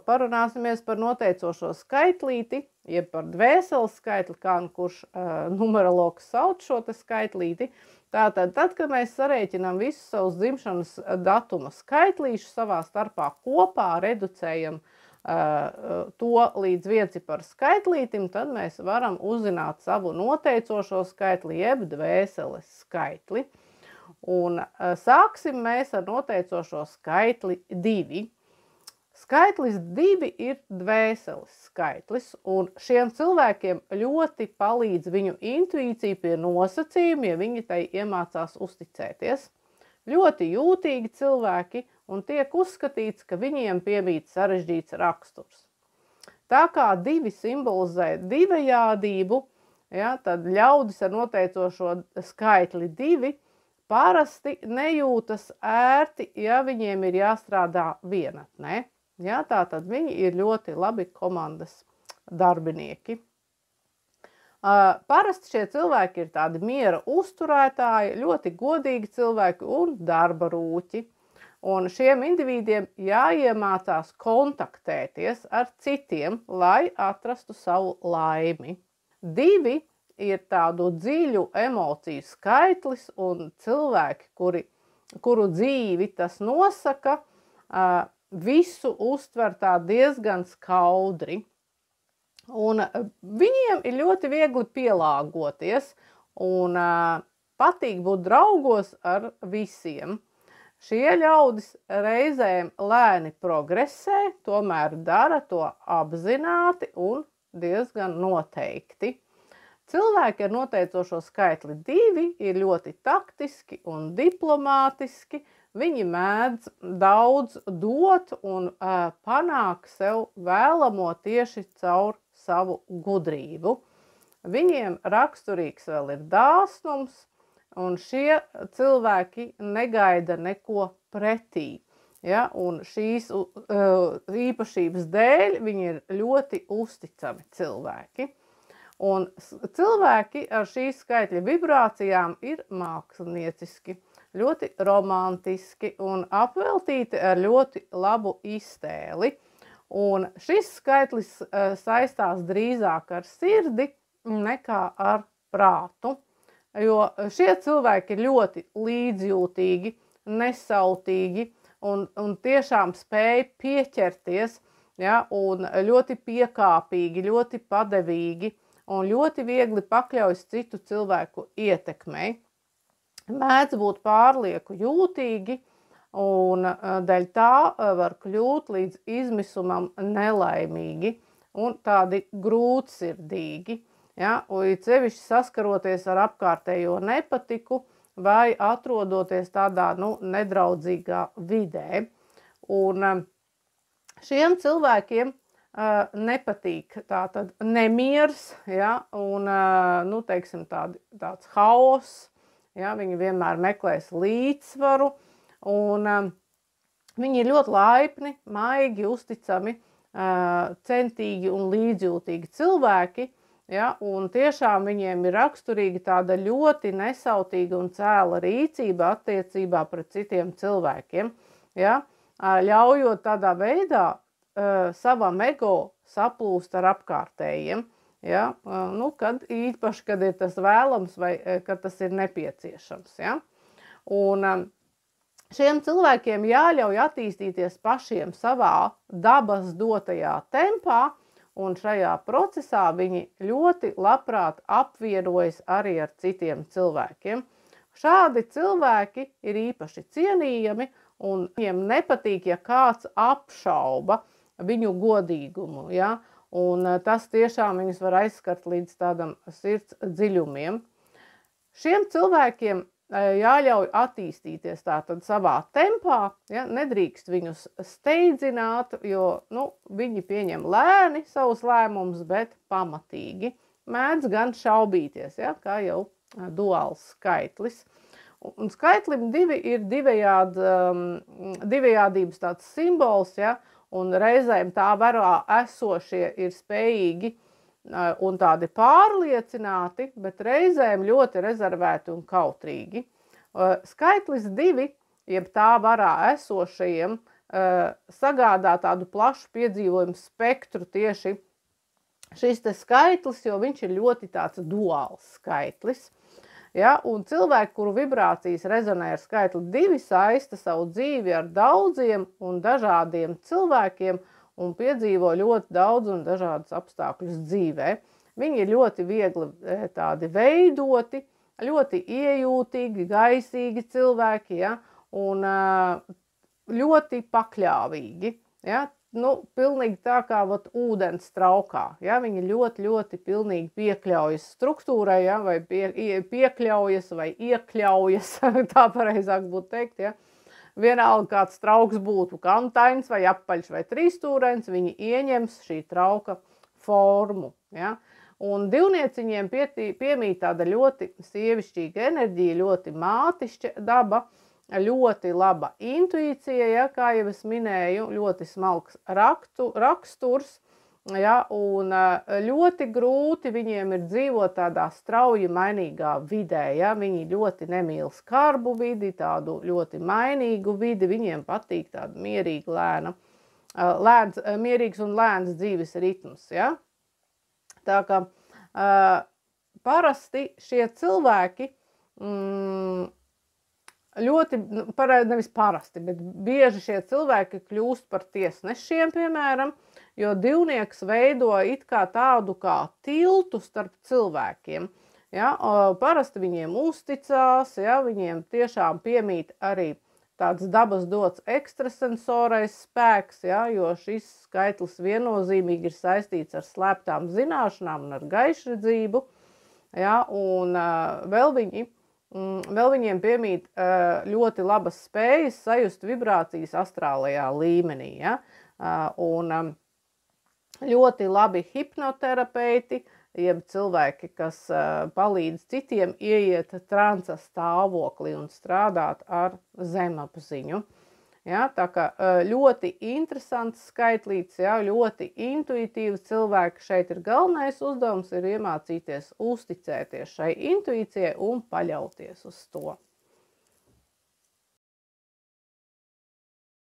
Parunāsimies par noteicošo skaitlīti, jeb par dvēseles skaitli, kā nu kurš numerologs sauc šo te skaitlīti. Tātad, tad, kad mēs sarēķinām visus savus dzimšanas datuma skaitlīšus savā starpā kopā, reducējam to līdz vienciparu skaitlītim, tad mēs varam uzzināt savu noteicošo skaitli, jeb dvēseles skaitli. Un sāksim mēs ar noteicošo skaitli 2. Skaitlis 2 ir dvēseles skaitlis, un šiem cilvēkiem ļoti palīdz viņu intuīcija pie nosacījuma, ja viņi tai iemācās uzticēties. Ļoti jūtīgi cilvēki, un tiek uzskatīts, ka viņiem piemīt sarežģīts raksturs. Tā kā 2 simbolizē divējādību, ja, tad ļaudis ar noteicošo skaitli 2 parasti nejūtas ērti, ja viņiem ir jāstrādā vienatnē. Ja, tātad viņi ir ļoti labi komandas darbinieki. Parasti šie cilvēki ir tādi miera uzturētāji, ļoti godīgi cilvēki un darba rūķi. Un šiem indivīdiem jāiemācās kontaktēties ar citiem, lai atrastu savu laimi. 2 ir tādu dziļu emociju skaitlis, un cilvēki, kuru dzīvi tas nosaka, visu uztver tā diezgan skaudri. Un viņiem ir ļoti viegli pielāgoties un patīk būt draugos ar visiem. Šie ļaudis reizēm lēni progresē, tomēr dara to apzināti un diezgan noteikti. Cilvēki ar noteicošo skaitli 2 ir ļoti taktiski un diplomātiski. Viņi mēdz daudz dot un panāk sev vēlamo tieši caur savu gudrību. Viņiem raksturīgs vēl ir dāsnums, un šie cilvēki negaida neko pretī. Ja? Un šīs īpašības dēļ viņi ir ļoti uzticami cilvēki. Un cilvēki ar šīs skaitļa vibrācijām ir mākslinieciski, ļoti romantiski un apveltīti ar ļoti labu iztēli. Un šis skaitlis saistās drīzāk ar sirdi nekā ar prātu, jo šie cilvēki ir ļoti līdzjūtīgi, nesautīgi un tiešām spēj pieķerties, ja, un ļoti piekāpīgi, ļoti padevīgi un ļoti viegli pakļaujas citu cilvēku ietekmei. Mēdz būt pārlieku jūtīgi, un dēļ tā var kļūt līdz izmisumam nelaimīgi un tādi grūtsirdīgi. Ja? Un sevišķi saskaroties ar apkārtējo nepatiku vai atrodoties tādā nedraudzīgā vidē. Un šiem cilvēkiem nepatīk tātad nemiers, ja? Un teiksim, tāds haoss. Ja, viņi vienmēr meklēs līdzsvaru, un viņi ir ļoti laipni, maigi, uzticami, centīgi un līdzjūtīgi cilvēki, ja, un tiešām viņiem ir raksturīga tāda ļoti nesautīga un cēla rīcība attiecībā pret citiem cilvēkiem, ja, ļaujot tādā veidā savam ego saplūst ar apkārtējiem. Ja, īpaši, kad ir tas vēlams vai kad tas ir nepieciešams. Ja? Un šiem cilvēkiem jāļauj attīstīties pašiem savā dabas dotajā tempā, un šajā procesā viņi ļoti labprāt apvienojas arī ar citiem cilvēkiem. Šādi cilvēki ir īpaši cienījami, un viņiem nepatīk, ja kāds apšauba viņu godīgumu. Ja? Un tas tiešām viņus var aizskart līdz tādam sirds dziļumiem. Šiem cilvēkiem jāļauj attīstīties tātad savā tempā, ja, nedrīkst viņus steidzināt, jo viņi pieņem lēni savus lēmumus, bet pamatīgi. Mēdz gan šaubīties, ja, kā jau duāls skaitlis. Un skaitlim 2 ir divējādības tāds simbols, ja, un reizēm tā varā esošie ir spējīgi un tādi pārliecināti, bet reizēm ļoti rezervēti un kautrīgi. Skaitlis 2, jeb tā varā esošajiem, sagādā tādu plašu piedzīvojumu spektru tieši šis te skaitlis, jo viņš ir ļoti tāds duāls skaitlis. Ja? Un cilvēki, kuru vibrācijas rezonē ar skaitli 2, saista savu dzīvi ar daudziem un dažādiem cilvēkiem un piedzīvo ļoti daudz un dažādus apstākļus dzīvē. Viņi ir ļoti viegli tādi veidoti, ļoti iejūtīgi, gaisīgi cilvēki, ja? Un ļoti pakļāvīgi. Ja? Nu, pilnīgi tā kā ūdens traukā. Ja? Viņi ļoti pilnīgi piekļaujas struktūrai, ja? Vai piekļaujas vai iekļaujas, tā pareizāk būtu teikt. Ja? Vienalga kāds trauks būtu kantains vai apaļš vai trīsstūrains, viņi ieņems šī trauka formu. Ja? Un divnieciņiem piemīt tāda ļoti sievišķīga enerģija, ļoti mātišķa daba, ļoti laba intuīcija, ja, kā jau es minēju, ļoti smalks raksturs, ja, un ļoti grūti viņiem ir dzīvot tādā strauji mainīgā vidē, ja, viņi ļoti nemīl skarbu vidi, tādu ļoti mainīgu vidi, viņiem patīk tāda mierīgs un lēns dzīves ritms, ja. Tā kā parasti šie cilvēki nevis parasti, bet bieži šie cilvēki kļūst par tiesnešiem, piemēram, jo divnieks veido it kā tādu kā tiltu starp cilvēkiem. Ja? Parasti viņiem uzticās, ja? Viņiem tiešām piemīt arī tāds dabas dots ekstrasensorais spēks, ja? Jo šis skaitlis viennozīmīgi ir saistīts ar slēptām zināšanām un ar gaišredzību, ja? Un vēl viņiem piemīt ļoti labas spējas sajust vibrācijas astrālajā līmenī. Ja? Un ļoti labi hipnoterapeiti, jeb cilvēki, kas palīdz citiem ieiet transa stāvoklī un strādāt ar zemapziņu. Ja? Tā kā ļoti interesants skaitlīts, ja? Ļoti intuitīvs cilvēks. Šeit ir galvenais uzdevums ir iemācīties uzticēties šai intuīcijai un paļauties uz to.